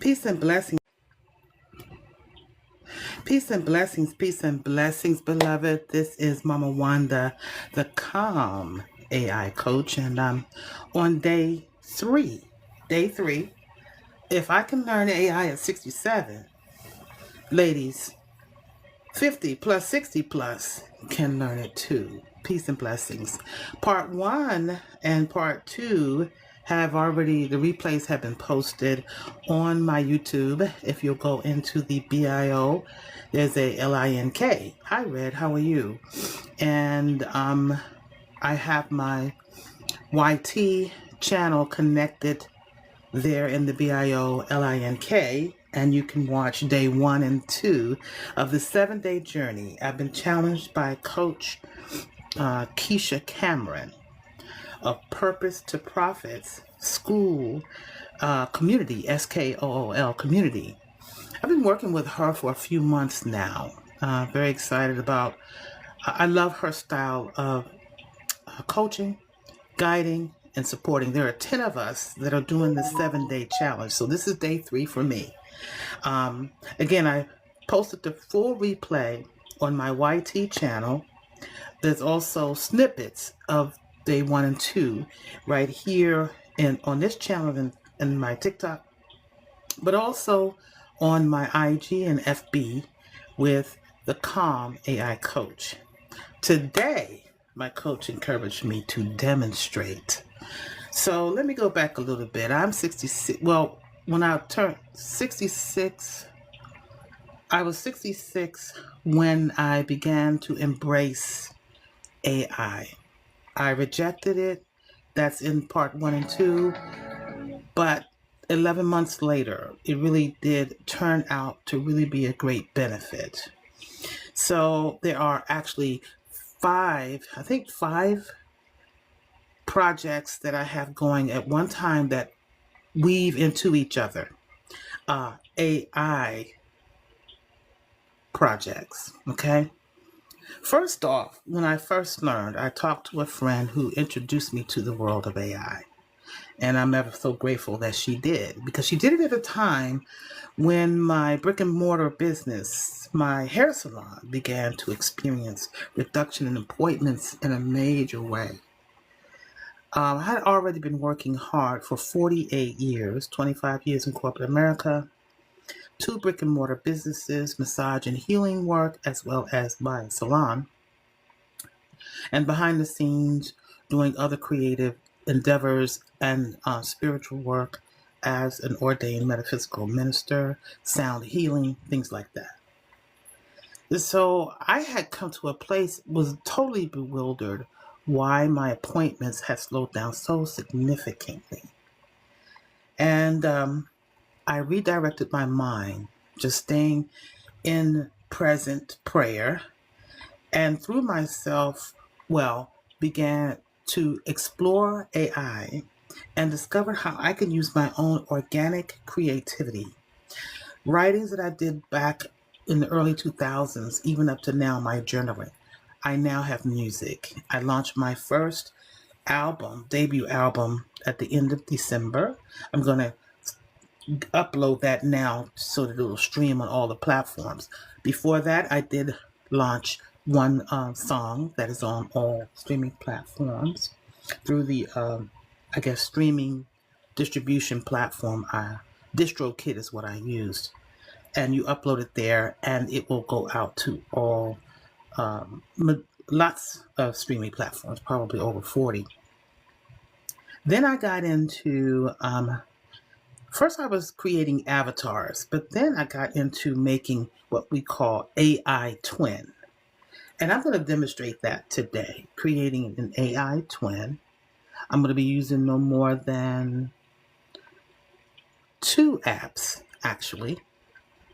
Peace and blessings, peace and blessings, beloved. This is Mama Wanda, the Calm AI coach, and I'm on day three. Day three. If I can learn AI at 67, ladies, 50 plus 60 plus can learn it too. Peace and blessings. Part one and part two the replays have been posted on my YouTube. If you'll go into the bio, there's a LINK. Hi, Red, how are you? And I have my YT channel connected there in the bio LINK, and you can watch day 1 and 2 of the 7-day journey. I've been challenged by Coach Keisha Cameron of Purpose to Profits School Community, SKOOL Community. I've been working with her for a few months now. Very excited about. I love her style of coaching, guiding, and supporting. There are 10 of us that are doing the 7-day challenge. So this is day 3 for me. Again, I posted the full replay on my YT channel. There's also snippets of day 1 and 2 right here on this channel and my TikTok, but also on my IG and FB with the Calm AI Coach. Today, my coach encouraged me to demonstrate. So let me go back a little bit. I'm 66. Well, when I turned 66, I was 66 when I began to embrace AI. I rejected it. That's in part 1 and 2. But 11 months later, it really did turn out to really be a great benefit. So there are actually 5 projects that I have going at one time that weave into each other. AI projects, okay? First off, when I first learned, I talked to a friend who introduced me to the world of AI. And I'm ever so grateful that she did, because she did it at a time when my brick and mortar business, my hair salon, began to experience reduction in appointments in a major way. I had already been working hard for 48 years, 25 years in corporate America, 2 brick and mortar businesses, massage and healing work, as well as my salon, and behind the scenes doing other creative endeavors and spiritual work as an ordained metaphysical minister, sound healing, things like that. So I had come to a place, was totally bewildered why my appointments had slowed down so significantly. And I redirected my mind, just staying in present prayer, and through myself, began to explore AI and discover how I can use my own organic creativity. Writings that I did back in the early 2000s, even up to now, my journaling. I now have music. I launched my first debut album at the end of December. I'm going to upload that now so that it will stream on all the platforms. Before that, I did launch one song that is on all streaming platforms through the, streaming distribution platform. DistroKid is what I used. And you upload it there, and it will go out to all, lots of streaming platforms, probably over 40. Then I got into, first I was creating avatars, but then I got into making what we call AI twin. And I'm going to demonstrate that today, creating an AI twin. I'm going to be using no more than 2 apps, actually.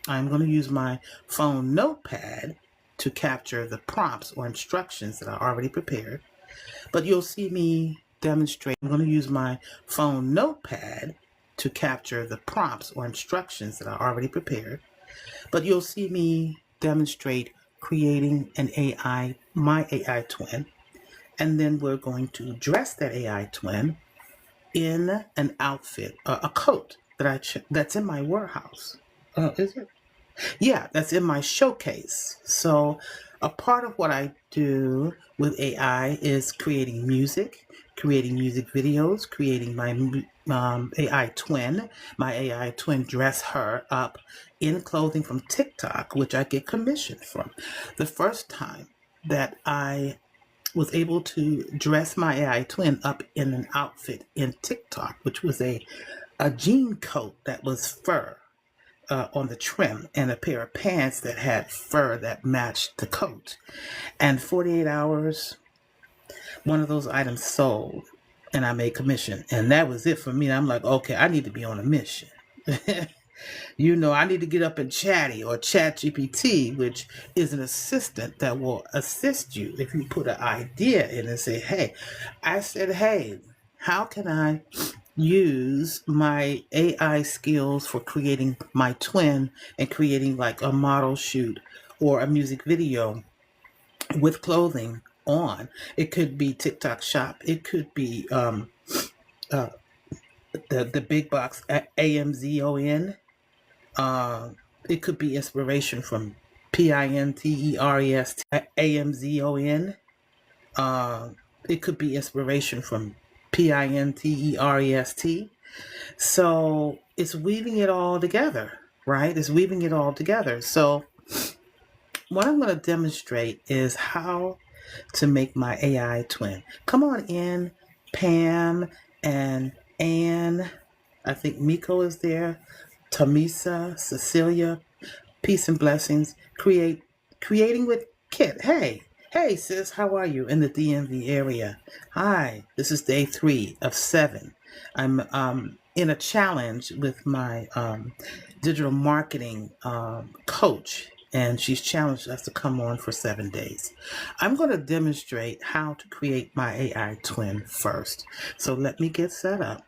I'm going to use my phone notepad to capture the prompts or instructions that are already prepared. But you'll see me demonstrate. I'm going to use my phone notepad to capture the prompts or instructions that are already prepared. But you'll see me demonstrate creating my AI twin. And then we're going to dress that AI twin in an outfit, a coat that's in my warehouse. Is it? Yeah, that's in my showcase. So, a part of what I do with AI is creating music videos, creating my my AI twin dress her up in clothing from TikTok, which I get commissioned from. The first time that I was able to dress my AI twin up in an outfit in TikTok, which was a jean coat that was fur on the trim and a pair of pants that had fur that matched the coat. And 48 hours, one of those items sold and I made commission. And that was it for me. I'm like, okay, I need to be on a mission. I need to get up and chatty or chat GPT, which is an assistant that will assist you if you put an idea in and say, hey, how can I use my AI skills for creating my twin and creating like a model shoot or a music video with clothing on? It could be TikTok shop. It could be the big box AMZON. It could be inspiration from PINTEREST AMZON. It could be inspiration from PINTEREST. So it's weaving it all together, right? It's weaving it all together. So what I'm going to demonstrate is how to make my AI twin. Come on in, Pam and Anne. I think Miko is there. Tamisa, Cecilia, peace and blessings. Creating with Kit. Hey sis, how are you in the DMV area? Hi, this is day 3 of 7. I'm in a challenge with my digital marketing coach, and she's challenged us to come on for 7 days. I'm going to demonstrate how to create my AI twin first. So let me get set up.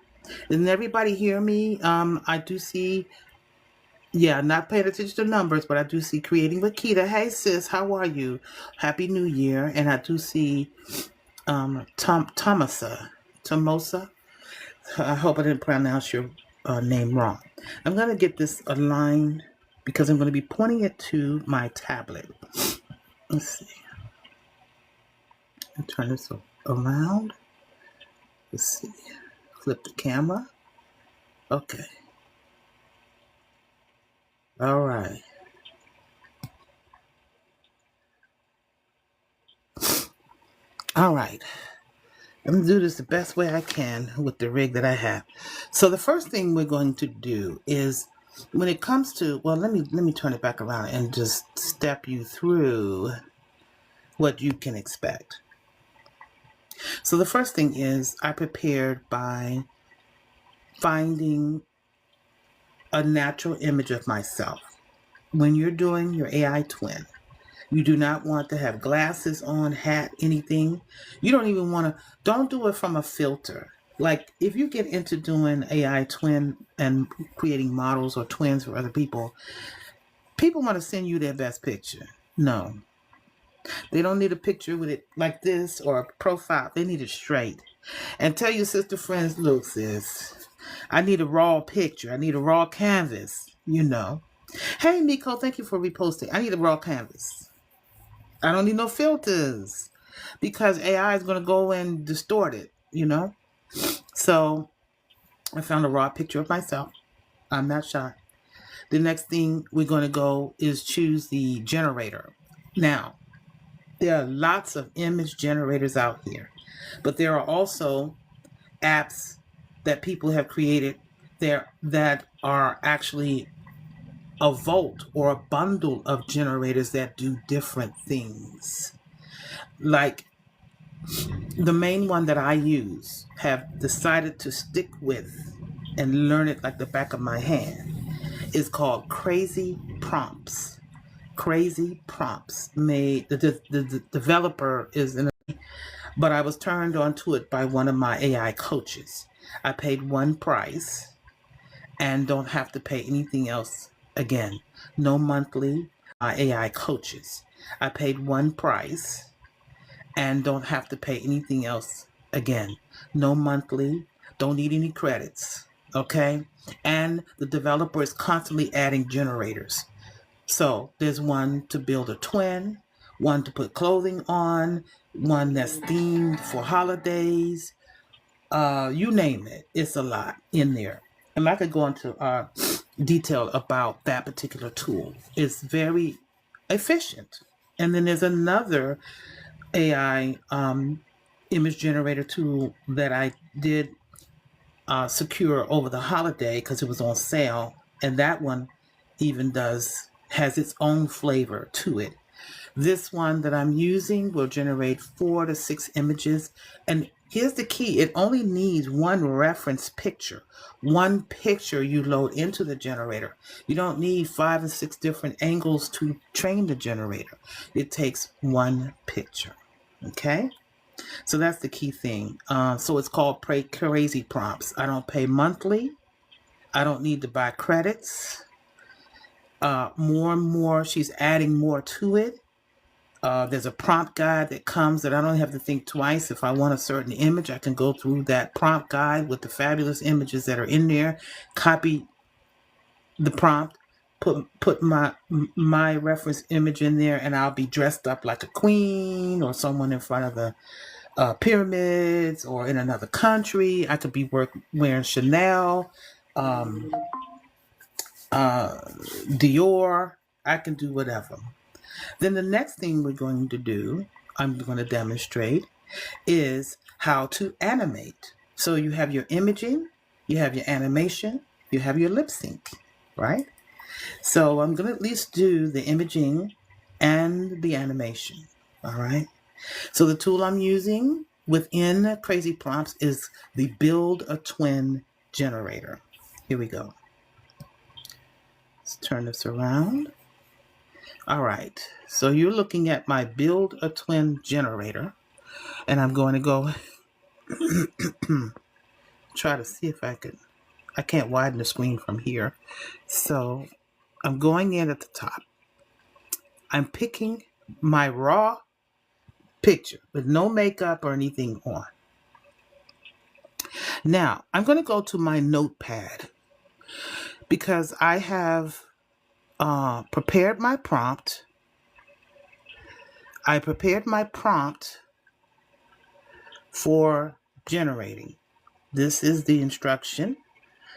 Didn't everybody hear me? I do see, not paying attention to numbers, but I do see creating with Keita. Hey sis, how are you? Happy New Year. And I do see Tomosa. I hope I didn't pronounce your name wrong. I'm going to get this aligned because I'm going to be pointing it to my tablet. Let's see. I'll turn this around. Let's see. Flip the camera. Okay. All right. All right. I'm going to do this the best way I can with the rig that I have. So the first thing we're going to do is when it comes to, let me turn it back around and just step you through what you can expect. So the first thing is I prepared by finding a natural image of myself. When you're doing your AI twin, you do not want to have glasses on, hat, anything. You don't even don't do it from a filter. Like if you get into doing AI twin and creating models or twins for other people want to send you their best picture. No. They don't need a picture with it like this or a profile. They need it straight. And tell your sister friends, look, sis, I need a raw picture. I need a raw canvas, Hey, Miko, thank you for reposting. I need a raw canvas. I don't need no filters because AI is going to go and distort it, So I found a raw picture of myself. I'm not shy. The next thing we're going to go is choose the generator. Now, there are lots of image generators out here, but there are also apps that people have created there that are actually a vault or a bundle of generators that do different things. Like the main one that I use, have decided to stick with and learn it like the back of my hand, is called Crazy Prompts. Crazy Prompts. The developer is but I was turned onto it by one of my AI coaches. I paid one price and don't have to pay anything else again. No monthly AI coaches. I paid one price and don't have to pay anything else again. No monthly, don't need any credits. Okay. And the developer is constantly adding generators. So there's one to build a twin, one to put clothing on, one that's themed for holidays. You name it. It's a lot in there. And I could go into detail about that particular tool. It's very efficient. And then there's another AI image generator tool that I did secure over the holiday because it was on sale. And that one even has its own flavor to it. This one that I'm using will generate 4 to 6 images. And here's the key. It only needs one reference picture. One picture you load into the generator. You don't need 5 and 6 different angles to train the generator. It takes one picture. Okay? So that's the key thing. So it's called Pay Crazy Prompts. I don't pay monthly. I don't need to buy credits. More and more, she's adding more to it. There's a prompt guide that comes that I don't have to think twice. If I want a certain image, I can go through that prompt guide with the fabulous images that are in there, copy the prompt, put my reference image in there, and I'll be dressed up like a queen or someone in front of the pyramids or in another country. I could be wearing Chanel, Dior. I can do whatever. Then the next thing we're going to do, I'm going to demonstrate, is how to animate. So you have your imaging, you have your animation, you have your lip sync, right? So I'm going to at least do the imaging and the animation, all right? So the tool I'm using within Crazy Prompts is the Build a Twin generator. Here we go. Let's turn this around. All right, so you're looking at my Build a Twin generator, and I'm going to go try to see if I can't widen the screen from here. So I'm going in at the top. I'm picking my raw picture with no makeup or anything on. Now, I'm going to go to my notepad because I have prepared my prompt. I prepared my prompt for generating. This is the instruction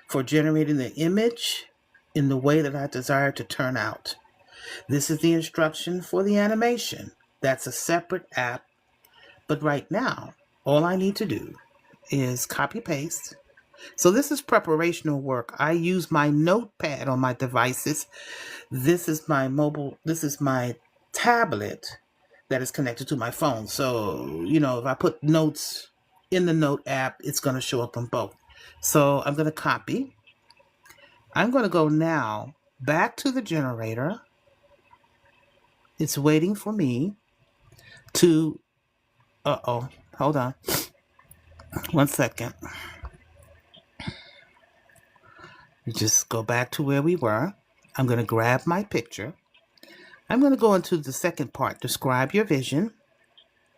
for generating the image in the way that I desire to turn out. This is the instruction for the animation. That's a separate app. But right now, all I need to do is copy paste. So this is preparational work. I use my notepad on my devices. This is my tablet that is connected to my phone. So, if I put notes in the note app, it's going to show up on both. So I'm going to copy. I'm going to go now back to the generator. It's waiting for me to, hold on. 1 second. Just go back to where we were. I'm going to grab my picture. I'm going to go into the second part, describe your vision.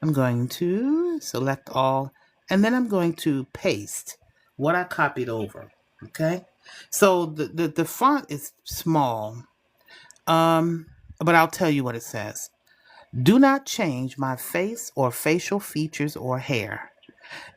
I'm going to select all, and then I'm going to paste what I copied over, okay? So the font is small, but I'll tell you what it says. Do not change my face or facial features or hair.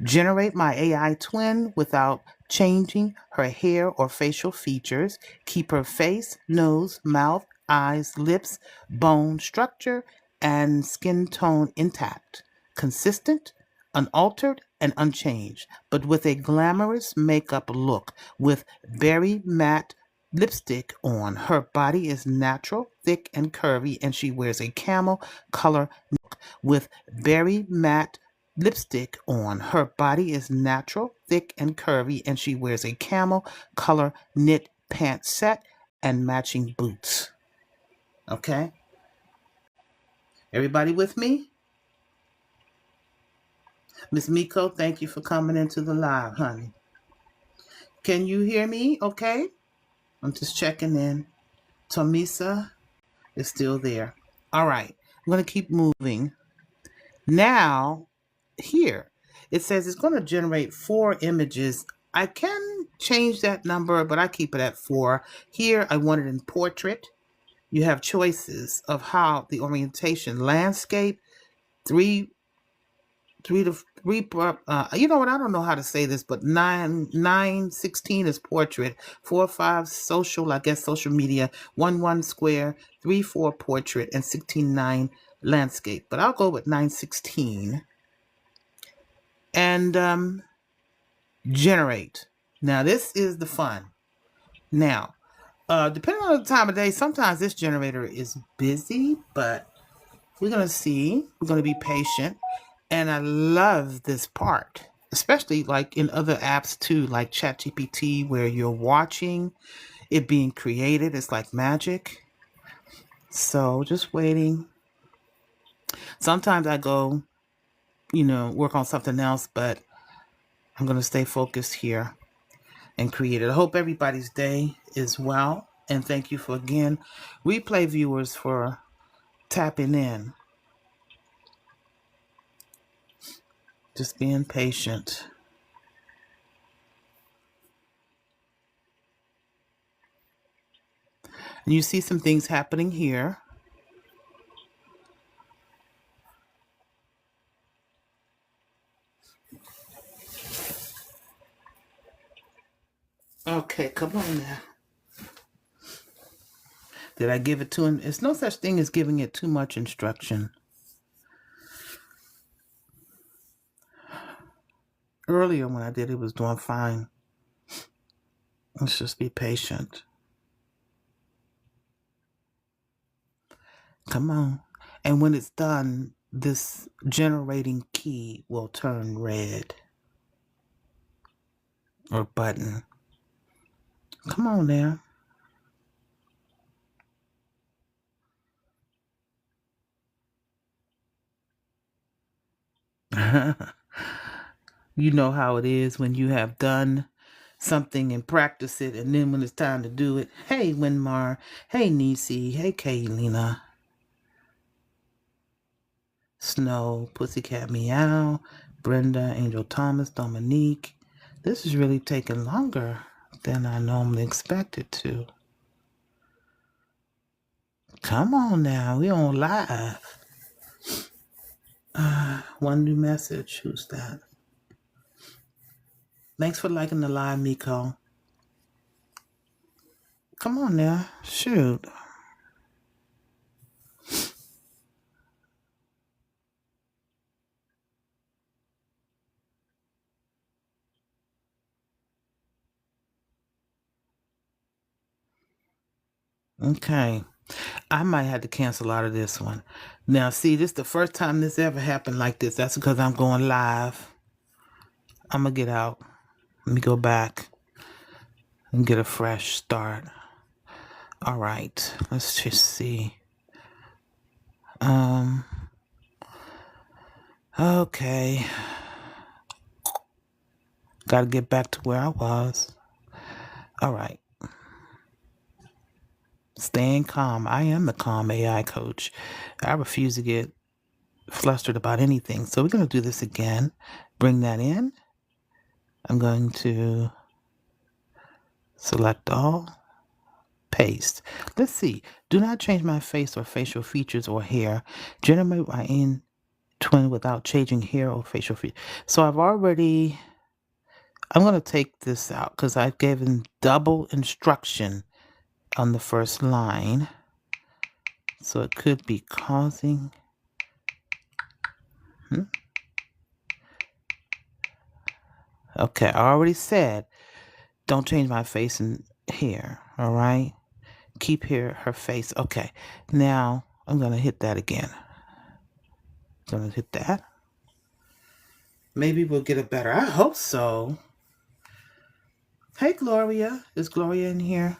Generate my AI twin without changing her hair or facial features. Keep her face, nose, mouth, eyes, lips, bone structure, and skin tone intact, consistent, unaltered, and unchanged, but with a glamorous makeup look with very matte lipstick on. Her body is natural, thick, and curvy, and she wears a camel color look with very matte lipstick on. Her body is natural, thick, and curvy, and she wears a camel color knit pant set and matching boots. Okay? Everybody with me? Miss Miko, thank you for coming into the live, honey. Can you hear me okay? I'm just checking in. Tomisa is still there. All right. I'm going to keep moving. Now, here, it says it's going to generate 4 images. I can change that number, but I keep it at 4. Here, I want it in portrait. You have choices of how the orientation, landscape, three to three. You know what? I don't know how to say this, but 9 16 is portrait, 4 5 social. I guess social media. 1 1 square, 3 4 portrait, and 16 9 landscape. But I'll go with 9 16 and generate. Now this is the fun. Now, depending on the time of day, sometimes this generator is busy, but we're going to see. We're going to be patient. And I love this part, especially like in other apps too, like ChatGPT, where you're watching it being created. It's like magic. So just waiting. Sometimes I go, work on something else, but I'm going to stay focused here and create it. I hope everybody's day is well. And thank you for, again, replay viewers for tapping in. Just being patient. And you see some things happening here. Okay, come on now. Did I give it to him? It's no such thing as giving it too much instruction. Earlier when I did it was doing fine. Let's just be patient. Come on. And when it's done, this generating key will turn red. Or button. Come on now. You know how it is when you have done something and practice it, and then when it's time to do it, hey Winmar, hey Nisi, hey Kaylina, Snow, Pussycat Meow, Brenda, Angel Thomas, Dominique. This is really taking longer than I normally expect it to. Come on now, we on live. One new message. Who's that? Thanks for liking the live, Miko. Come on now. Shoot. Okay. I might have to cancel out of this one. Now, see, this is the first time this ever happened like this. That's because I'm going live. I'm going to get out. Let me go back and get a fresh start. All right. Let's just see. Okay. Got to get back to where I was. All right. Staying calm. I am the calm AI coach. I refuse to get flustered about anything. So we're going to do this again. Bring that in. I'm going to select all. Paste. Let's see. Do not change my face or facial features or hair. Generate my in twin without changing hair or facial features. So I'm going to take this out because I've given double instruction on the first line. So it could be causing. Okay, I already said don't change my face and hair. All right. Keep her face. Okay. Now I'm going to hit that again. Going to hit that. Maybe we'll get it better. I hope so. Hey, Gloria. Is Gloria in here?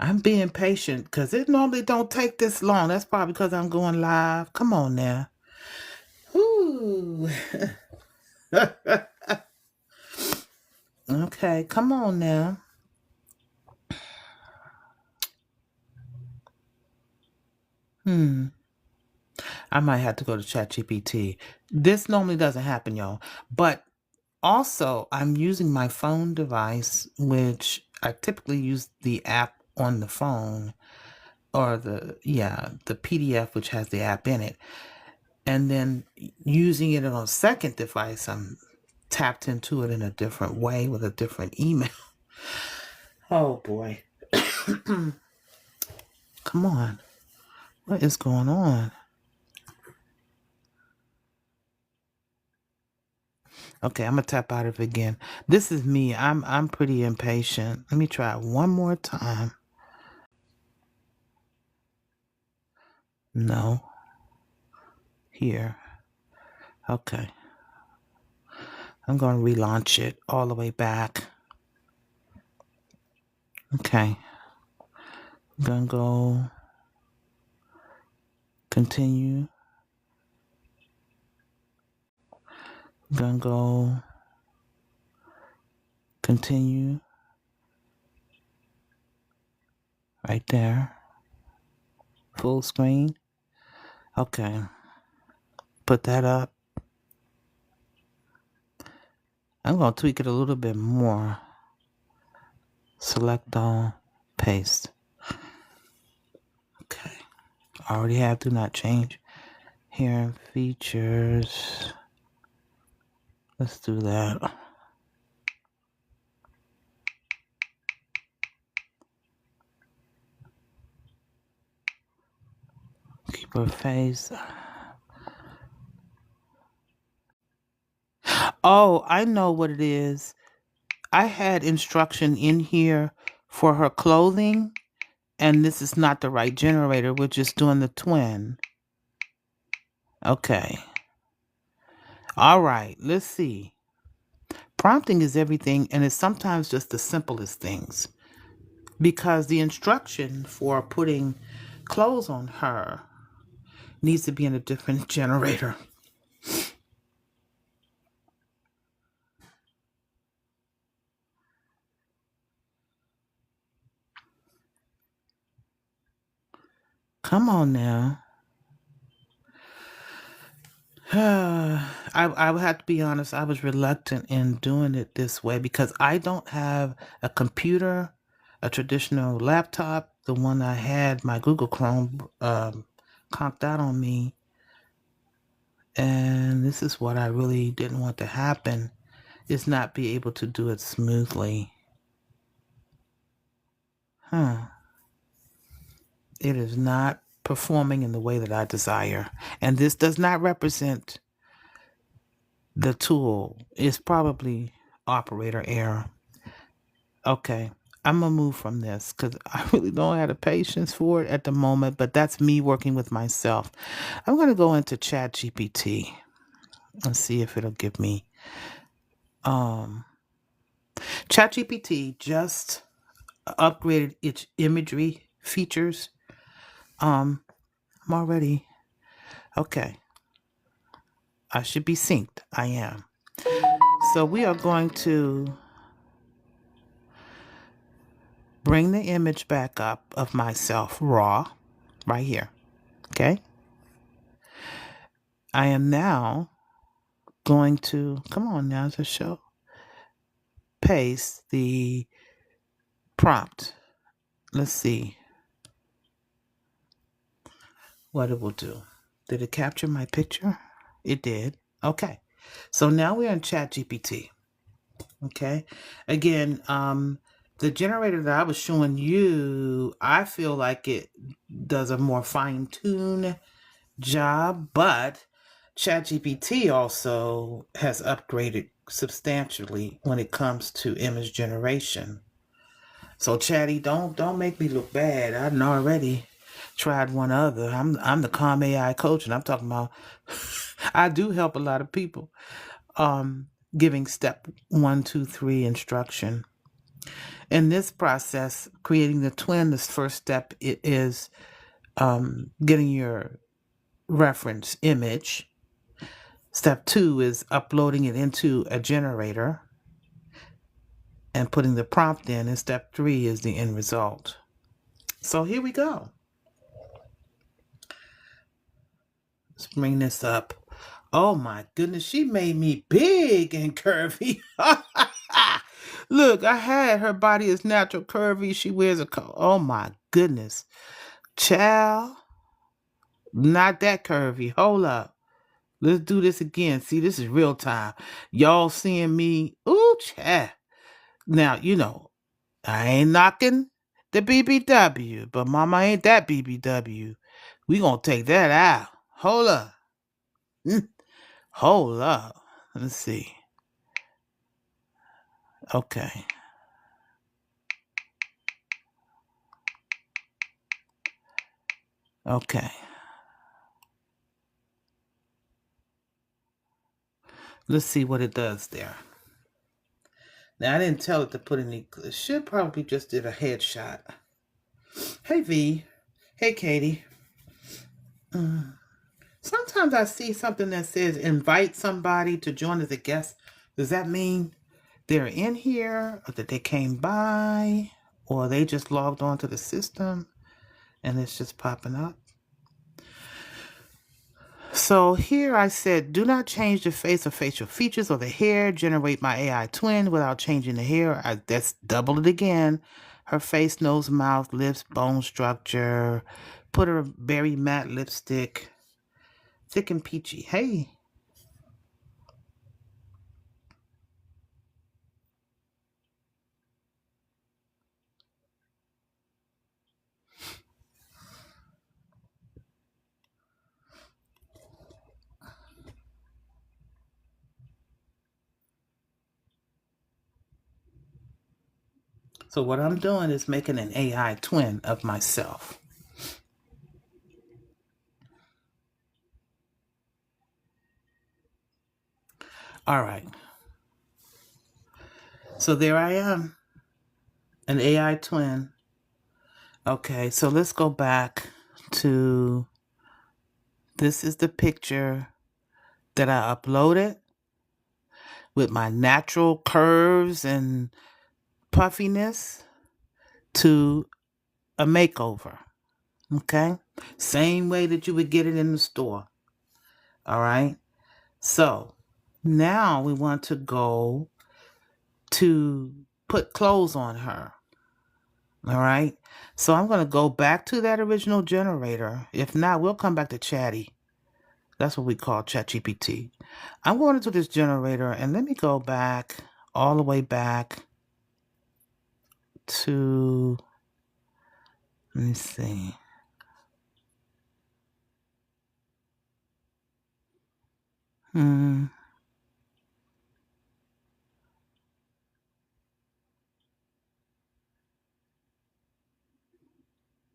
I'm being patient because it normally don't take this long. That's probably because I'm going live. Come on now. Ooh. Okay, come on now. I might have to go to ChatGPT. This normally doesn't happen, y'all. But also, I'm using my phone device, which I typically use the app on the phone, or the PDF, which has the app in it. And then using it on a second device, I'm tapped into it in a different way with a different email. Oh boy. Come on. What is going on? Okay, I'm gonna tap out of it again. This is me. I'm pretty impatient. Let me try it one more time. No. Here. Okay. I'm gonna relaunch it all the way back. Okay. I'm gonna go continue. I'm gonna go continue. Right there. Full screen. Okay. Put that up. I'm going to tweak it a little bit more. Select all. Paste. Okay. I already have do not change. Here, features. Let's do that. Keep her face. Oh, I know what it is. I had instruction in here for her clothing, and this is not the right generator. We're just doing the twin. Okay. All right, let's see. Prompting is everything, and it's sometimes just the simplest things. Because the instruction for putting clothes on her needs to be in a different generator. Come on now. I would have to be honest, I was reluctant in doing it this way because I don't have a computer, a traditional laptop. The one I had, my Google Chrome, conked out on me. And this is what I really didn't want to happen, is not be able to do it smoothly. It is not performing in the way that I desire. And this does not represent the tool. It's probably operator error. Okay. I'm going to move from this because I really don't have the patience for it at the moment, but that's me working with myself. I'm going to go into ChatGPT and see if it'll give me. ChatGPT just upgraded its imagery features. I'm already. Okay. I should be synced. I am. So we are going to bring the image back up of myself raw right here. Okay. I am now going to, come on now to show, paste the prompt. Let's see what it will do. Did it capture my picture? It did. Okay. So now we're in ChatGPT. Okay. Again, the generator that I was showing you, I feel like it does a more fine-tuned job, but ChatGPT also has upgraded substantially when it comes to image generation. So Chatty, don't make me look bad. I've already tried one other. I'm the Calm AI coach, and I'm talking about I do help a lot of people. Giving step 1, 2, 3 instruction. In this process, creating the twin, this first step is getting your reference image. Step 2 is uploading it into a generator and putting the prompt in. And step 3 is the end result. So here we go. Let's bring this up. Oh my goodness, she made me big and curvy. Look, I had her body is natural curvy. She wears a coat. Oh my goodness. Child, not that curvy. Hold up. Let's do this again. See, this is real time. Y'all seeing me. Ooh, child. Now, I ain't knocking the BBW, but mama ain't that BBW. We gonna take that out. Hold up. Hold up. Let's see. Okay. Okay. Let's see what it does there. Now, I didn't tell it to put any. It should probably just did a headshot. Hey, V. Hey, Katie. Sometimes I see something that says invite somebody to join as a guest. Does that mean they're in here or that they came by or they just logged on to the system and it's just popping up? So here I said, do not change the face or facial features or the hair. Generate my AI twin without changing the hair. That's double it again. Her face, nose, mouth, lips, bone structure. Put her berry matte lipstick. Thick and peachy. Hey. So what I'm doing is making an AI twin of myself. All right. So there I am, an AI twin. Okay, so let's go back to, this is the picture that I uploaded with my natural curves and puffiness to a makeover. Okay? Same way that you would get it in the store. All right? So now we want to go to put clothes on her. All right? So I'm going to go back to that original generator. If not, we'll come back to Chatty. That's what we call ChatGPT. I'm going into this generator and let me go back all the way back to, let me see.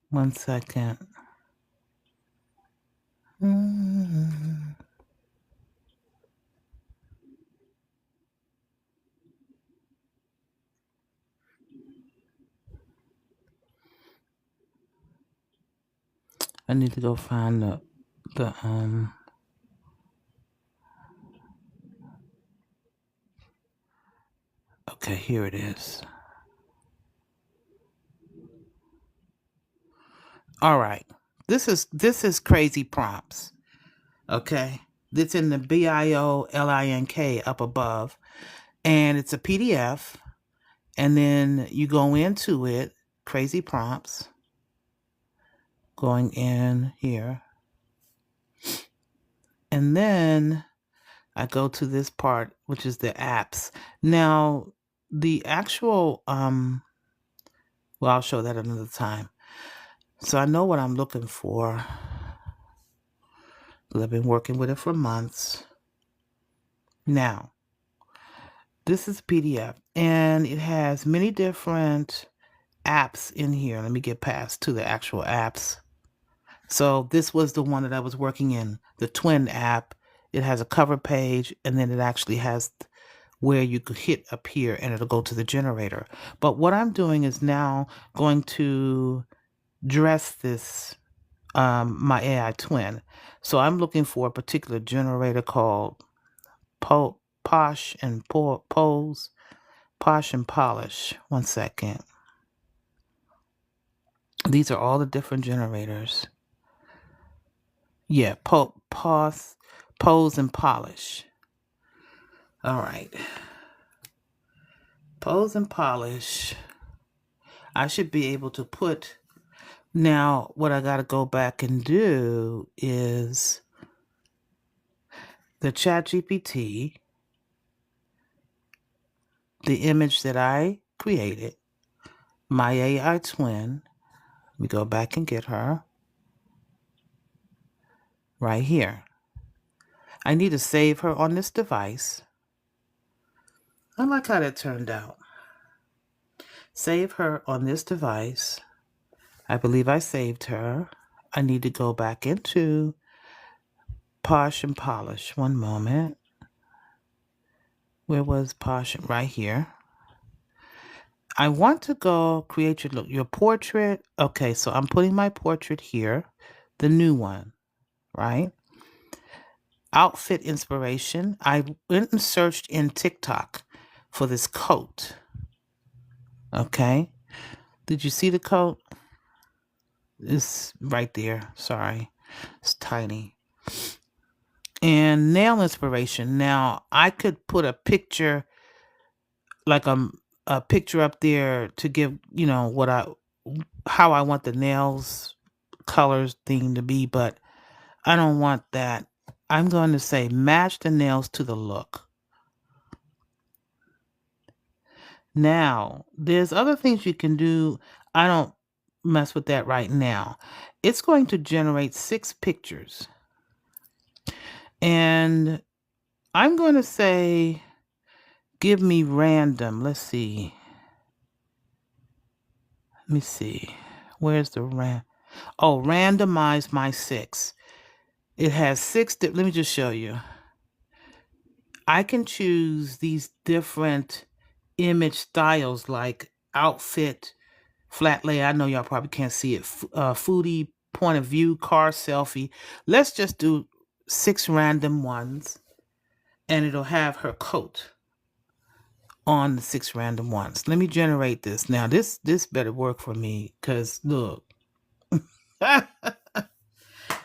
One second. I need to go find the okay, here it is. All right. This is crazy prompts. Okay. It's in the BIOLINK up above. And it's a PDF. And then you go into it, crazy prompts. Going in here. And then I go to this part, which is the apps. Now, the actual, well, I'll show that another time. So I know what I'm looking for. I've been working with it for months. Now, this is PDF, and it has many different apps in here. Let me get past to the actual apps. So this was the one that I was working in, the Twin app. It has a cover page, and then it actually has where you could hit up here, and it'll go to the generator. But what I'm doing is now going to dress this, my AI twin. So I'm looking for a particular generator called Posh and Pose, Posh and Polish. One second. These are all the different generators. Yeah, pose and polish. All right. Pose and polish. I should be able to put... Now, what I got to go back and do is the ChatGPT, the image that I created, my AI twin. Let me go back and get her. Right here. I need to save her on this device. I like how that turned out. Save her on this device. I believe I saved her. I need to go back into Posh and Polish. One moment. Where was Posh? Right here. I want to go create your portrait. Okay, so I'm putting my portrait here. The new one, right? Outfit inspiration. I went and searched in TikTok for this coat. Okay. Did you see the coat? It's right there. Sorry. It's tiny. And nail inspiration. Now, I could put a picture, like a picture up there to give, how I want the nails colors thing to be, but I don't want that. I'm going to say match the nails to the look. Now, there's other things you can do. I don't mess with that right now. It's going to generate 6 pictures. And I'm going to say, give me random. Let's see. Let me see. Where's the randomize my 6. It has 6. Let me just show you. I can choose these different image styles like outfit, flat lay. I know y'all probably can't see it. Foodie, point of view, car, selfie. Let's just do 6 random ones, and it'll have her coat on the 6 random ones. Let me generate this. Now, this better work for me, because look.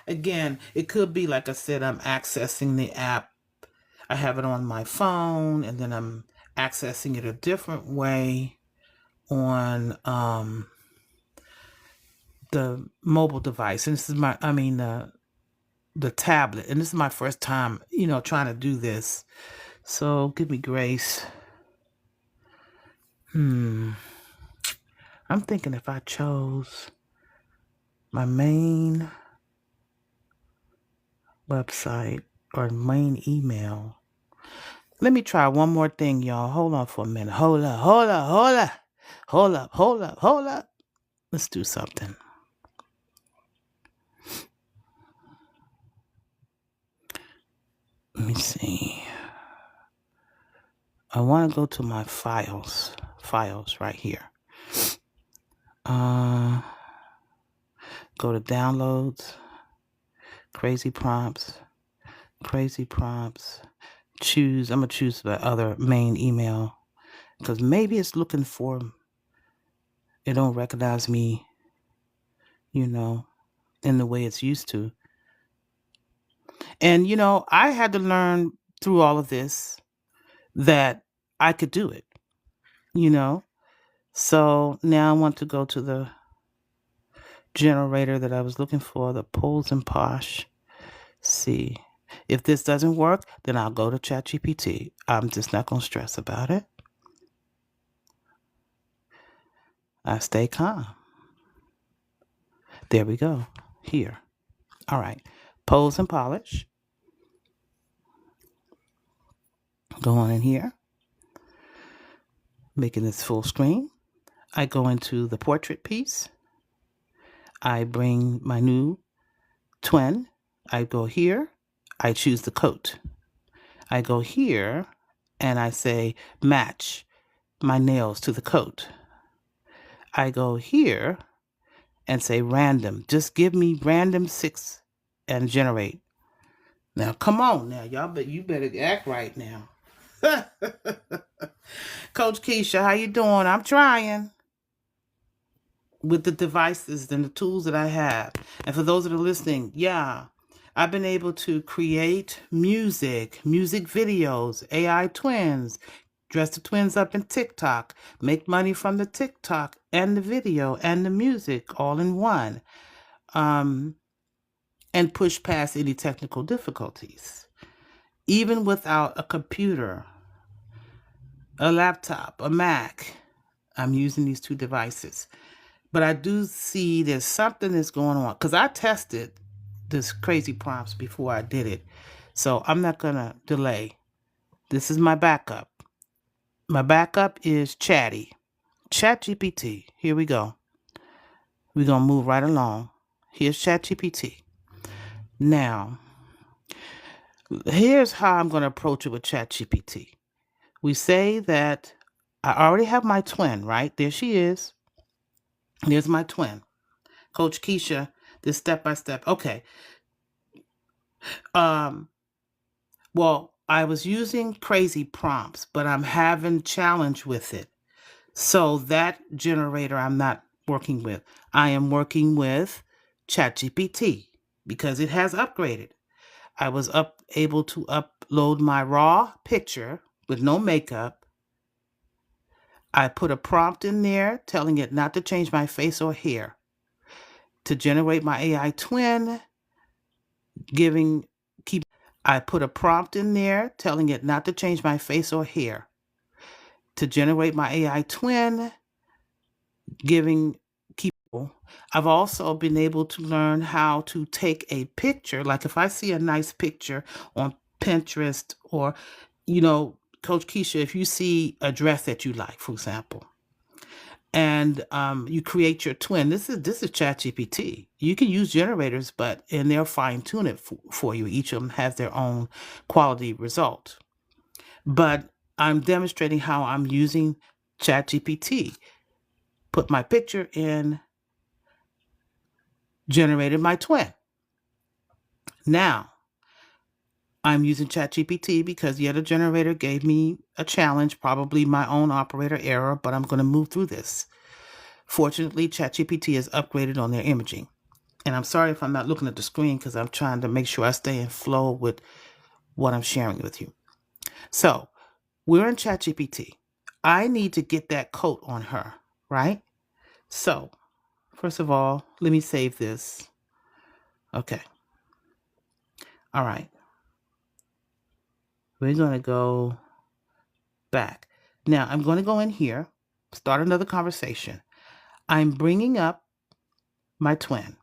Again, it could be, like I said, I'm accessing the app. I have it on my phone, and then I'm accessing it a different way on the mobile device. And this is the tablet. And this is my first time, trying to do this. So give me grace. I'm thinking if I chose my main website or main email. Let me try one more thing, y'all. Hold on for a minute. Hold up. Let's do something. Let me see. I want to go to my files right here. Go to downloads, crazy prompts. I'm going to choose the other main email, because maybe it's looking for, it don't recognize me, in the way it's used to. And, I had to learn through all of this that I could do it, So now I want to go to the generator that I was looking for, the Pose and Posh. See. If this doesn't work, then I'll go to ChatGPT. I'm just not going to stress about it. I stay calm. There we go. Here. All right. Pose and polish. Go on in here. Making this full screen. I go into the portrait piece. I bring my new twin. I go here. I choose the coat. I go here and I say match my nails to the coat. I go here and say random. Just give me random 6 and generate. Now, come on now, y'all, but you better act right now. Coach Keisha, how you doing? I'm trying with the devices and the tools that I have. And for those that are listening, yeah, I've been able to create music videos, AI twins, dress the twins up in TikTok, make money from the TikTok and the video and the music all in one, and push past any technical difficulties. Even without a computer, a laptop, a Mac, I'm using these two devices. But I do see there's something that's going on because I tested this crazy prompts before I did it. So I'm not going to delay. This is my backup. My backup is ChatGPT. Here we go. We're going to move right along. Here's ChatGPT. Now, here's how I'm going to approach it with ChatGPT. We say that I already have my twin, right? There she is. There's my twin. Coach Keisha, this step by step. Okay. Well, I was using crazy prompts, but I'm having challenge with it. So that generator I'm not working with. I am working with ChatGPT because it has upgraded. I was able to upload my raw picture with no makeup. I put a prompt in there telling it not to change my face or hair. To generate my AI twin, I put a prompt in there telling it not to change my face or hair. To generate my AI twin, I've also been able to learn how to take a picture. Like if I see a nice picture on Pinterest or, Coach Keisha, if you see a dress that you like, for example, and you create your twin. This is ChatGPT. You can use generators, and they'll fine tune it for you. Each of them has their own quality result. But I'm demonstrating how I'm using ChatGPT. Put my picture in, generated my twin. Now, I'm using ChatGPT because the other generator gave me a challenge, probably my own operator error, but I'm going to move through this. Fortunately, ChatGPT is upgraded on their imaging. And I'm sorry if I'm not looking at the screen because I'm trying to make sure I stay in flow with what I'm sharing with you. So we're in ChatGPT. I need to get that coat on her, right? So first of all, let me save this. Okay. All right. We're going to go back. Now I'm going to go in here, start another conversation. I'm bringing up my twin.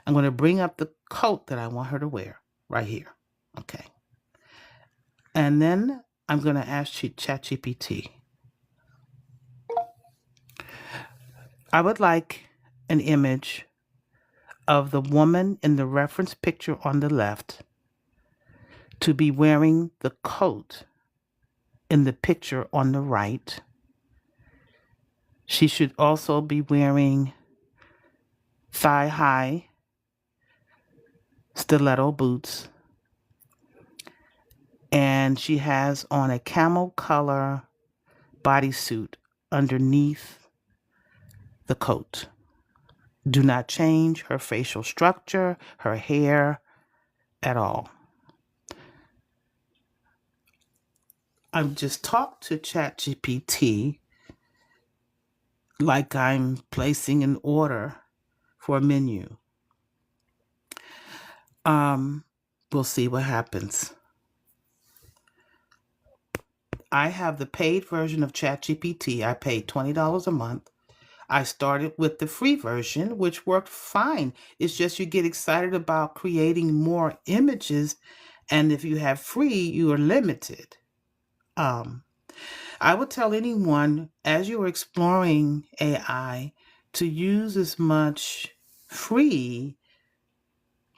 I'm going to bring up the coat that I want her to wear right here. Okay. And then I'm going to ask ChatGPT. I would like an image of the woman in the reference picture on the left to be wearing the coat in the picture on the right. She should also be wearing thigh-high stiletto boots. And she has on a camel color bodysuit underneath the coat. Do not change her facial structure, her hair at all. I've just talked to ChatGPT like I'm placing an order for a menu. We'll see what happens. I have the paid version of ChatGPT. I paid $20 a month. I started with the free version, which worked fine. It's just you get excited about creating more images, and if you have free, you are limited. I would tell anyone as you are exploring AI to use as much free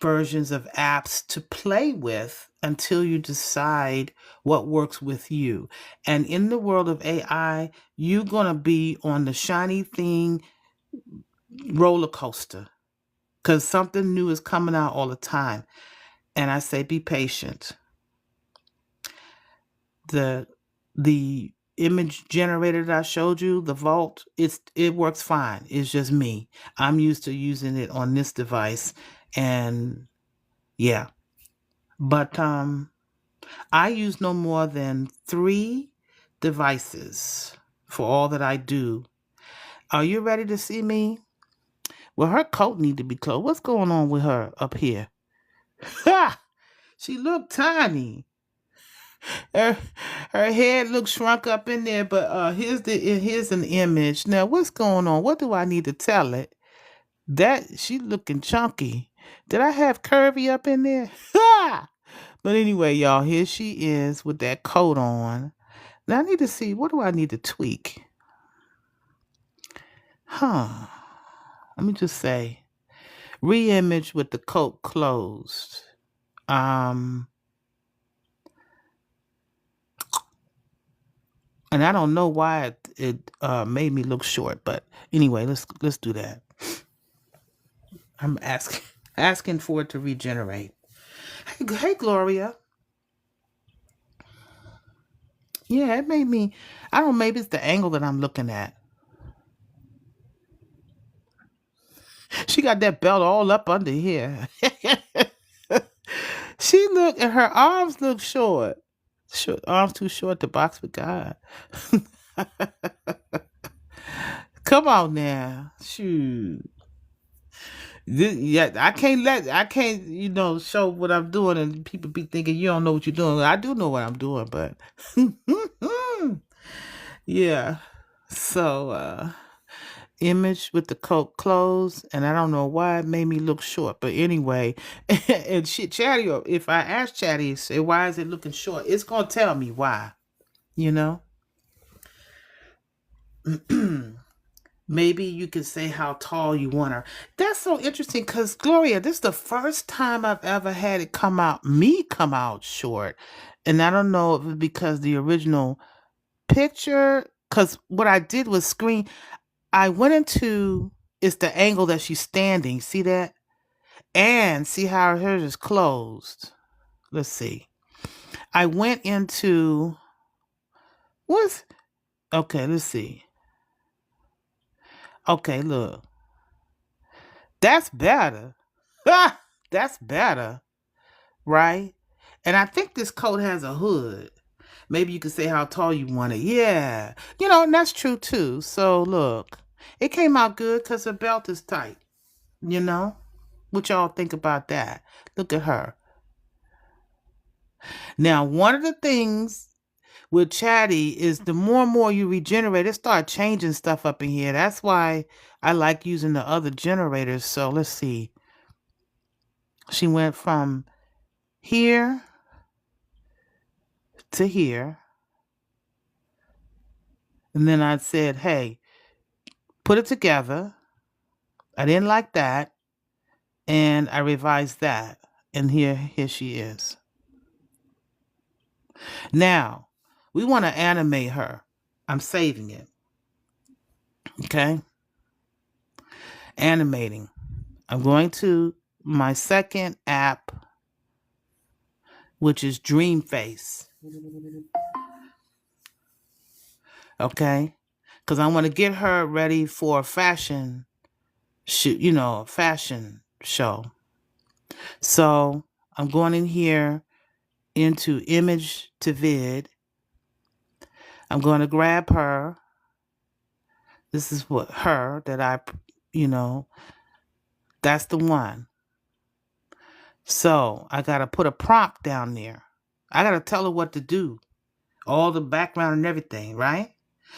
versions of apps to play with until you decide what works with you. And in the world of AI, you're going to be on the shiny thing roller coaster because something new is coming out all the time. And I say be patient. The image generator that I showed you, the Vault, it works fine. It's just me. I'm used to using it on this device, and Yeah. But I use no more than 3 devices for all that I do. Are you ready to see me? Well, her coat need to be closed. What's going on with her up here? Ha! She looked tiny. Her, her head looks shrunk up in there, but here's an image. Now, what's going on? What do I need to tell it? That she looking chunky. Did I have curvy up in there? Ha! But anyway, y'all, here she is with that coat on. Now I need to see, what do I need to tweak? Let me just say, re-image with the coat closed. And I don't know why it made me look short, but anyway, let's do that. I'm asking for it to regenerate. Hey, Gloria. Yeah, it made me. I don't know. Maybe it's the angle that I'm looking at. She got that belt all up under here. She look, and her arms look short. Arms too short to box with God. Come on now, shoot. Yeah, I can't, show what I'm doing, and people be thinking you don't know what you're doing. I do know what I'm doing, but yeah. So, image with the coat closed, and I don't know why it made me look short, but anyway, and Chatty, if I ask Chatty, say why is it looking short, it's gonna tell me why, you know. Maybe you can say how tall you want her. That's so interesting because Gloria, this is the first time I've ever had it come out short. And I don't know if it's because the original picture, because what I did was I went into, it's the angle that she's standing. See that? And see how hers is closed. Let's see. I went into, okay, let's see. Okay, look. That's better. That's better, right? And I think this coat has a hood. Maybe you could say how tall you want it. Yeah. And that's true too. So look, it came out good because the belt is tight. What y'all think about that? Look at her. Now, one of the things with Chatty is the more and more you regenerate, it start changing stuff up in here. That's why I like using the other generators. So let's see. She went from here to here. And then I said, hey, put it together. I didn't like that. And I revised that. And here she is. Now, we want to animate her. I'm saving it. Okay? Animating. I'm going to my second app, which is Dreamface. Okay? Because I want to get her ready for a fashion shoot, fashion show. So I'm going in here into image to vid. I'm going to grab her. This is her that that's the one. So I got to put a prompt down there. I got to tell her what to do. All the background and everything, right?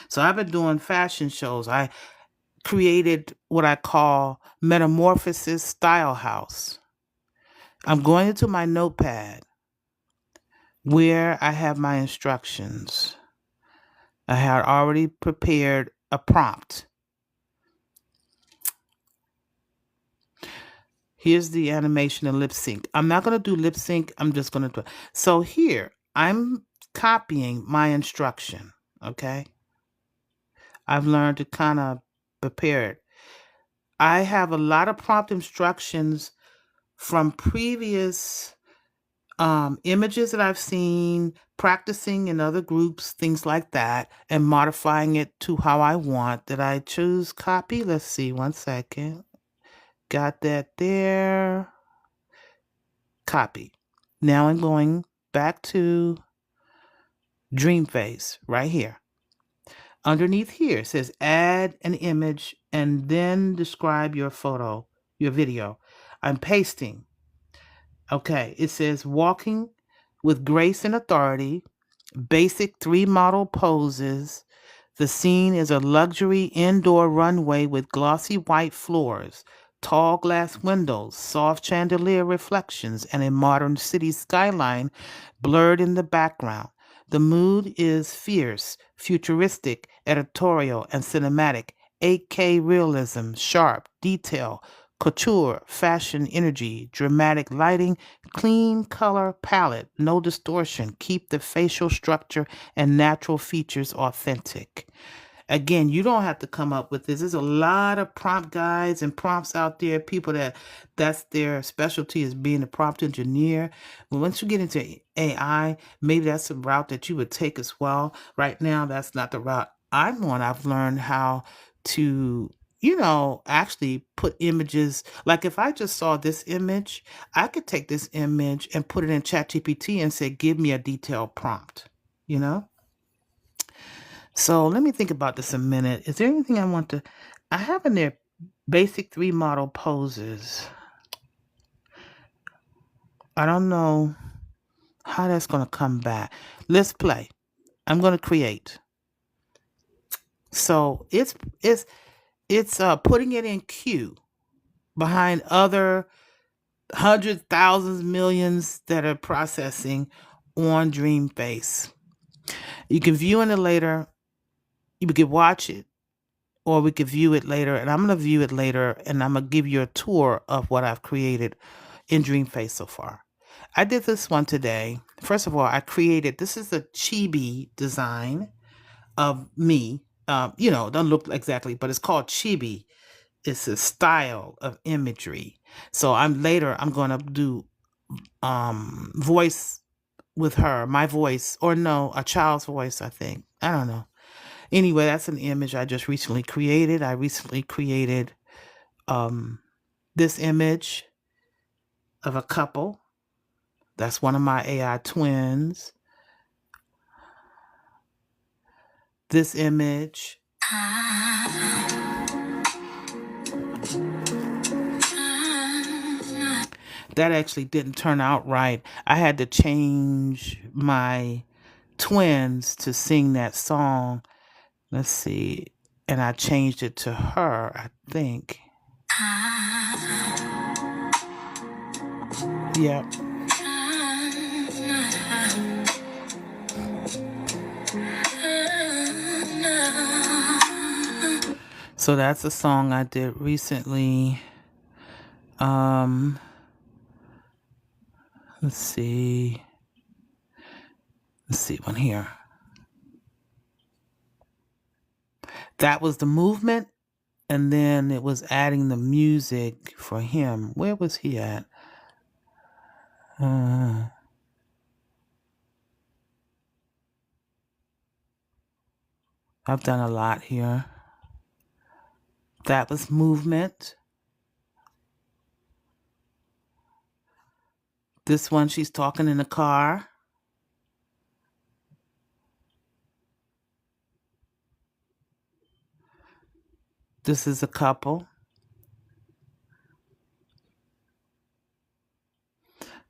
So I've been doing fashion shows. I created what I call Metamorphosis Style House. I'm going into my notepad where I have my instructions. I had already prepared a prompt. Here's the animation and lip sync. I'm not going to do lip sync. I'm just going to do. So here, I'm copying my instruction. Okay. I've learned to kind of prepare it. I have a lot of prompt instructions from previous images that I've seen, practicing in other groups, things like that, and modifying it to how I want. Did I choose copy? Let's see, 1 second. Got that there. Copy. Now I'm going back to Dreamface right here. Underneath here it says add an image and then describe your photo, your video. I'm pasting. Okay, it says walking with grace and authority, basic 3 model poses. The scene is a luxury indoor runway with glossy white floors, tall glass windows, soft chandelier reflections, and a modern city skyline blurred in the background. The mood is fierce, futuristic, editorial, and cinematic. 8K realism, sharp, detail, couture, fashion energy, dramatic lighting, clean color palette, no distortion. Keep the facial structure and natural features authentic. Again, you don't have to come up with this. There's a lot of prompt guides and prompts out there. People that's their specialty is being a prompt engineer. But once you get into AI, maybe that's a route that you would take as well. Right now, that's not the route I'm on. I've learned how to, actually put images. Like if I just saw this image, I could take this image and put it in ChatGPT and say, give me a detailed prompt, So let me think about this a minute. Is there anything I have in there basic 3 model poses. I don't know how that's going to come back. Let's play. I'm going to create. So it's putting it in queue behind other hundreds, thousands, millions that are processing on Dreamface. You can view it later. You can watch it, or we could view it later. And I'm going to view it later, and I'm going to give you a tour of what I've created in Dreamface so far. I did this one today. First of all, this is a chibi design of me. Doesn't look exactly, but it's called chibi. It's a style of imagery. So I'm going to do voice with her, my voice, or no, a child's voice, I think. I don't know. Anyway, that's an image I just recently created. I recently created this image of a couple. That's one of my AI twins. This image. That actually didn't turn out right. I had to change my twins to sing that song. Let's see. And I changed it to her, I think. Yep. So that's a song I did recently. Let's see one here. That was the movement, and then it was adding the music for him. Where was he at? I've done a lot here. That was movement. This one, she's talking in the car. This is a couple.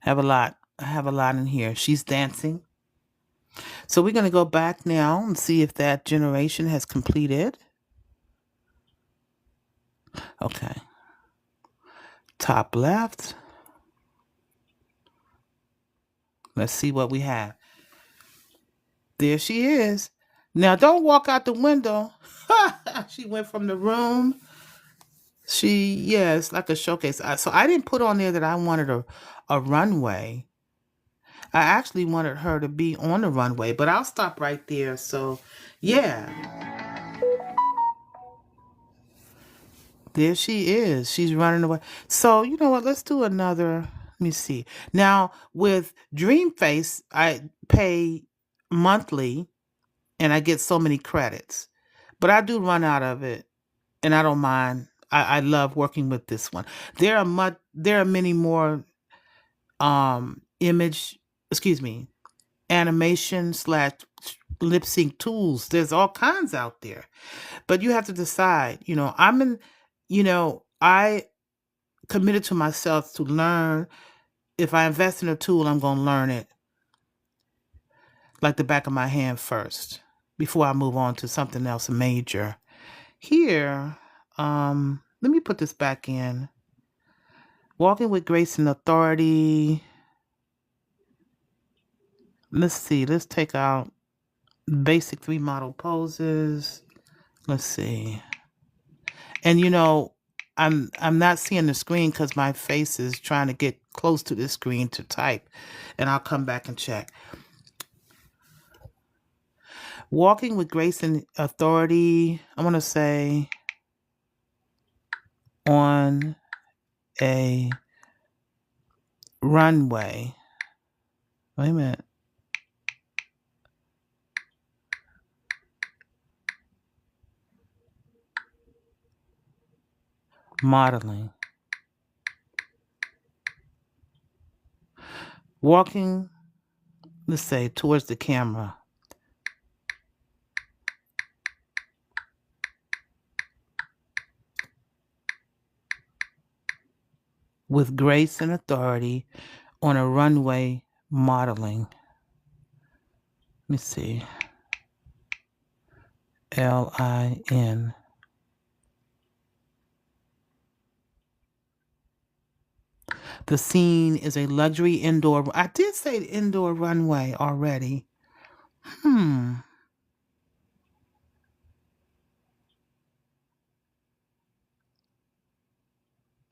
I have a lot in here. She's dancing. So we're going to go back now and see if that generation has completed. Okay. Top left. Let's see what we have. There she is. Now, don't walk out the window. She went from the room. It's like a showcase. So I didn't put on there that I wanted a runway. I actually wanted her to be on the runway, but I'll stop right there. So, yeah. There she is. She's running away. So, you know what? Let's do another. Let me see. Now, with Dreamface, I pay monthly, and I get so many credits. But I do run out of it, and I don't mind. I love working with this one. There are many more image, excuse me, animation slash lip sync tools. There's all kinds out there, but you have to decide. I committed to myself to learn. If I invest in a tool, I'm going to learn it like the back of my hand first before I move on to something else major. Here, let me put this back in. Walking with Grace and Authority. Let's see. Let's take out basic 3 model poses. Let's see. And I'm not seeing the screen because my face is trying to get close to the screen to type, and I'll come back and check. Walking with Grace and Authority, I want to say on a runway. Wait a minute. Modeling. Walking, let's say, towards the camera. With Grace and Authority on a runway modeling. Let me see. LIN. The scene is a luxury indoor. I did say indoor runway already.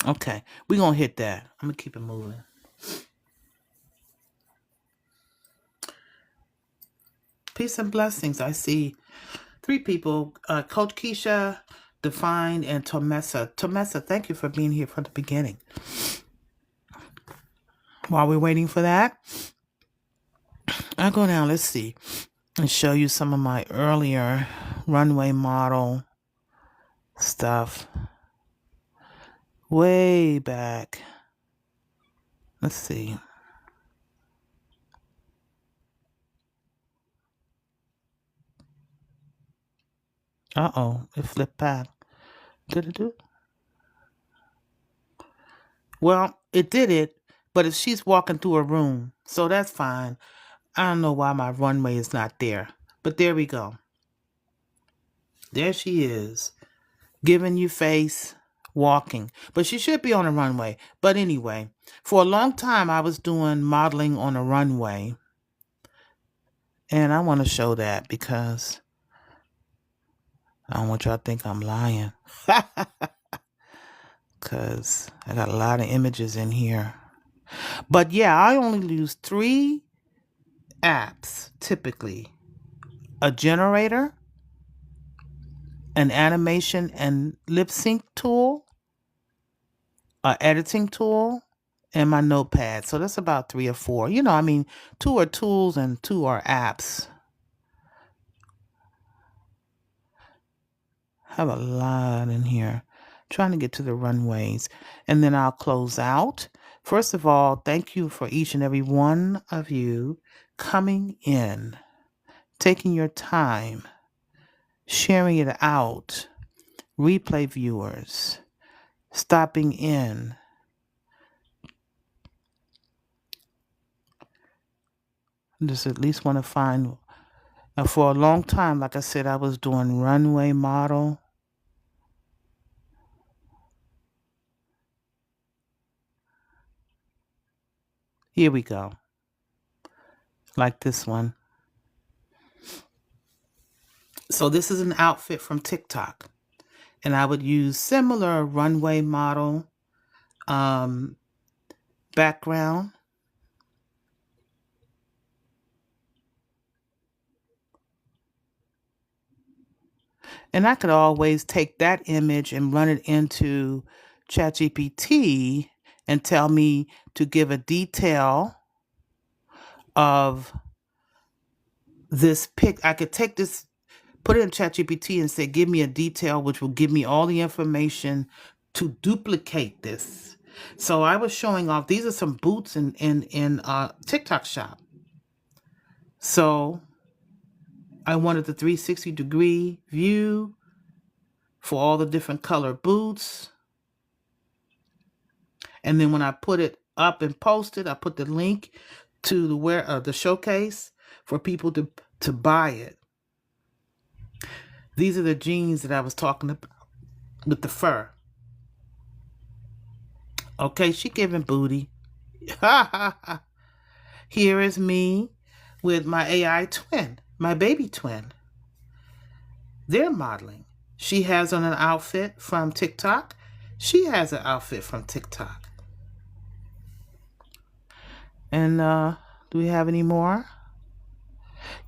Okay, we're going to hit that. I'm going to keep it moving. Peace and blessings. I see 3 people, Coach Keisha, Define, and Tomessa. Tomessa, thank you for being here from the beginning. While we're waiting for that, I'll go down, let's see, and show you some of my earlier runway model stuff. Way back. Let's see. Uh-oh, it flipped back. Did it do? Well, it did it, but she's walking through a room, so that's fine. I don't know why my runway is not there, but there we go. There she is, giving you face, walking. But she should be on a runway. But anyway, for a long time, I was doing modeling on a runway. And I want to show that because I don't want y'all to think I'm lying. Because I got a lot of images in here. But yeah, I only use 3 apps typically. A generator, an animation and lip sync tool, an editing tool, and my notepad. So that's about 3 or 4. 2 are tools and 2 are apps. I have a lot in here. Trying to get to the runways. And then I'll close out. First of all, thank you for each and every one of you coming in, taking your time, sharing it out, replay viewers, stopping in. Just at least want to find, for a long time, like I said, I was doing runway model. Here we go. Like this one. So this is an outfit from TikTok. And I would use similar runway model background. And I could always take that image and run it into ChatGPT and tell me to give a detail of this pic. I could take this, put it in ChatGPT and say, give me a detail, which will give me all the information to duplicate this So I was showing off. These are some boots in TikTok shop. So I wanted the 360-degree view for all the different color boots. And then when I put it up and posted, I put the link to the showcase for people to buy it. These are the jeans that I was talking about with the fur. Okay, she giving booty. Here is me with my AI twin, my baby twin. They're modeling. She has on an outfit from TikTok. She has an outfit from TikTok. And do we have any more?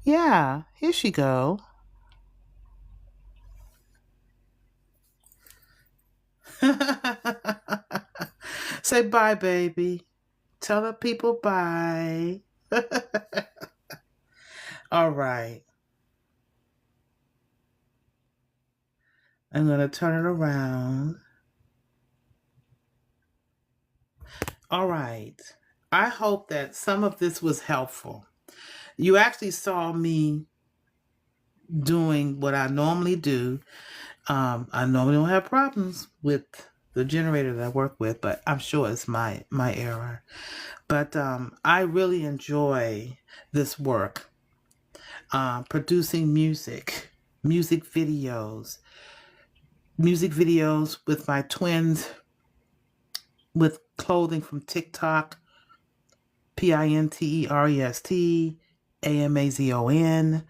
Yeah, here she go. Say bye, baby. Tell the people bye. All right. I'm going to turn it around. All right. I hope that some of this was helpful. You actually saw me doing what I normally do. I normally don't have problems with the generator that I work with, but I'm sure it's my error. But I really enjoy this work, producing music videos with my twins, with clothing from TikTok, PINTEREST, AMAZON.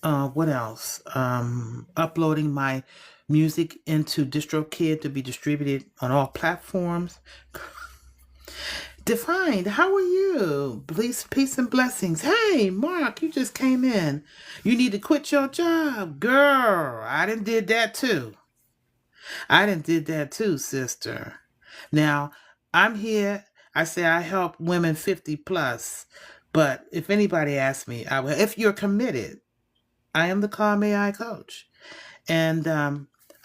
What else? Uploading my music into DistroKid to be distributed on all platforms. Defined, how are you? Please, peace and blessings. Hey, Mark, you just came in. You need to quit your job. Girl, I done did that too. Sister. Now, I'm here. I say I help women 50 plus. But if anybody asks me, if you're committed, I am the Calm AI coach. And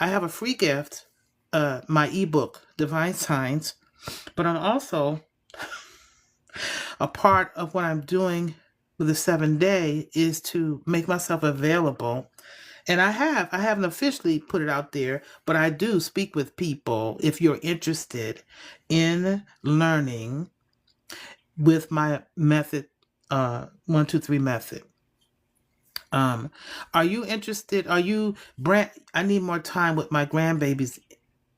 I have a free gift, my ebook, Divine Signs. But I'm also, a part of what I'm doing with the 7-day is to make myself available. And I haven't officially put it out there, but I do speak with people if you're interested in learning with my method, 1, 2, 3 method. Are you interested? I need more time with my grandbabies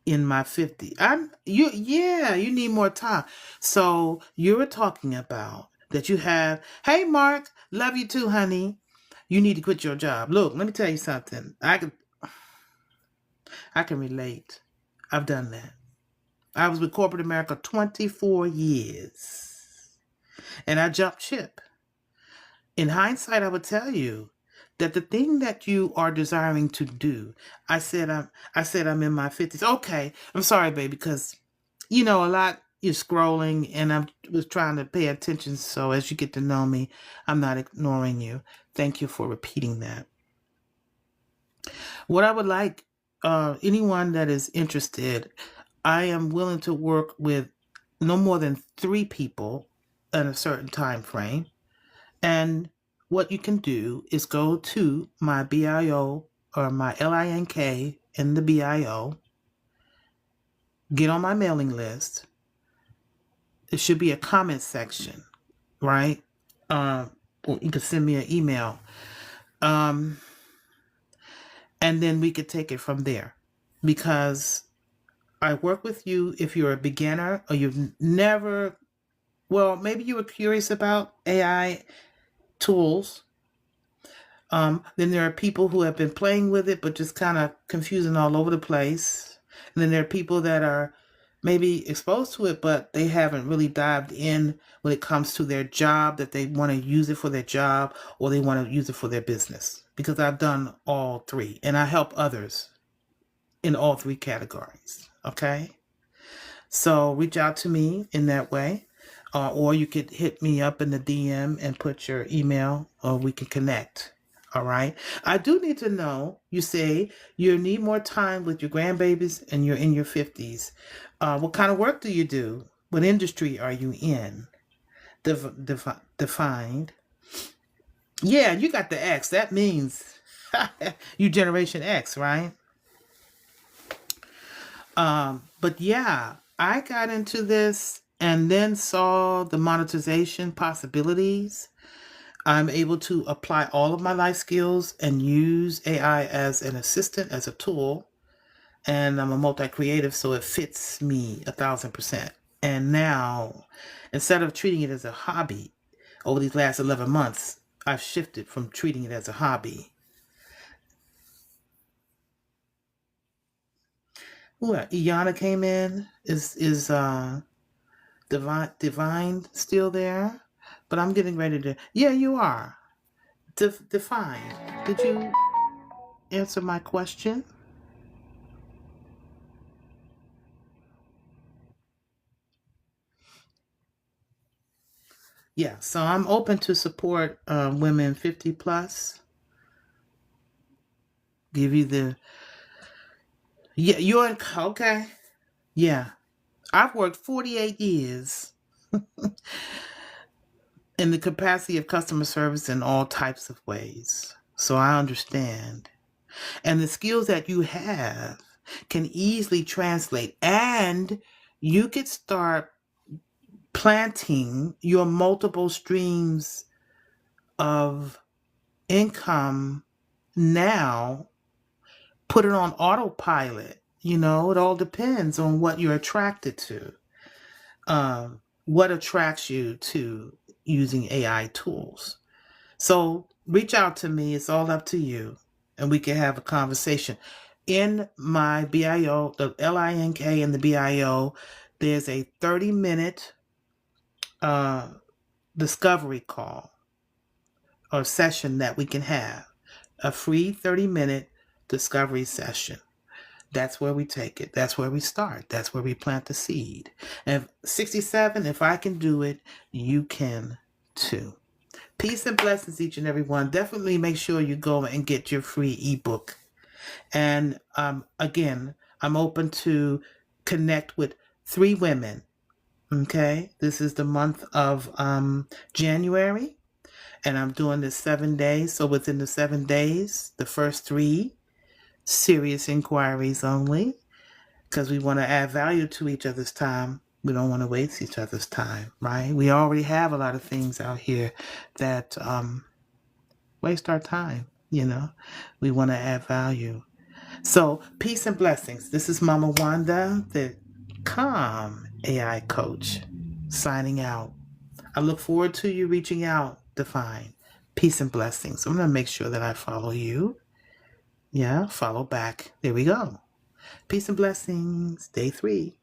in my 50s. You need more time. So you were talking about that you have, hey Mark, love you too, honey. You need to quit your job. Look, let me tell you something. I can relate. I've done that. I was with corporate America 24 years. And I jumped ship. In hindsight, I would tell you that the thing that you are desiring to do, I said I'm in my 50s. Okay, I'm sorry, baby, because a lot you're scrolling, and I was trying to pay attention. So as you get to know me, I'm not ignoring you. Thank you for repeating that. What I would like, anyone that is interested, I am willing to work with no more than 3 people in a certain time frame. And what you can do is go to my BIO or my LINK in the BIO, get on my mailing list. It should be a comment section, right? Or you can send me an email. And then we could take it from there, because I work with you if you're a beginner or you've never, maybe you were curious about AI tools. Then there are people who have been playing with it, but just kind of confusing all over the place. And then there are people that are maybe exposed to it, but they haven't really dived in when it comes to their job, that they want to use it for their job or they want to use it for their business. Because I've done all 3, and I help others in all 3 categories. Okay? So reach out to me in that way. Or you could hit me up in the DM and put your email, or we can connect. All right. I do need to know, you say you need more time with your grandbabies and you're in your 50s. What kind of work do you do? What industry are you in? Defined. Yeah, you got the X. That means you Generation X, right? But yeah, I got into this and then saw the monetization possibilities. I'm able to apply all of my life skills and use AI as an assistant, as a tool. And I'm a multi-creative, so it fits me 1,000%. And now, instead of treating it as a hobby, over these last 11 months, I've shifted from treating it as a hobby. Ooh, Iana came in. Is Divine still there? But I'm getting ready to. Yeah, you are. Define. Did you answer my question? Yeah. So I'm open to support women 50 plus. Give you the. Yeah, you're in. Okay. Yeah. I've worked 48 years in the capacity of customer service in all types of ways. So I understand. And the skills that you have can easily translate, and you could start planting your multiple streams of income now. Put it on autopilot. It all depends on what you're attracted to. What attracts you to using AI tools. So reach out to me. It's all up to you. And we can have a conversation. In my BIO, the LINK and the BIO, there's a 30-minute discovery call or session that we can have. A free 30-minute discovery session. That's where we take it. That's where we start. That's where we plant the seed. And 67, if I can do it, you can too. Peace and blessings, each and every one. Definitely make sure you go and get your free ebook. And again, I'm open to connect with 3 women. Okay, this is the month of January, and I'm doing this 7 days. So within the 7 days, the first 3 serious inquiries only, because we want to add value to each other's time. We don't want to waste each other's time, right? We already have a lot of things out here that waste our time. We want to add value. So peace and blessings. This is Mama Wanda, the Calm AI coach, signing out. I look forward to you reaching out. Define. Peace and blessings. I'm going to make sure that I follow you. Yeah, follow back. There we go. Peace and blessings. Day 3.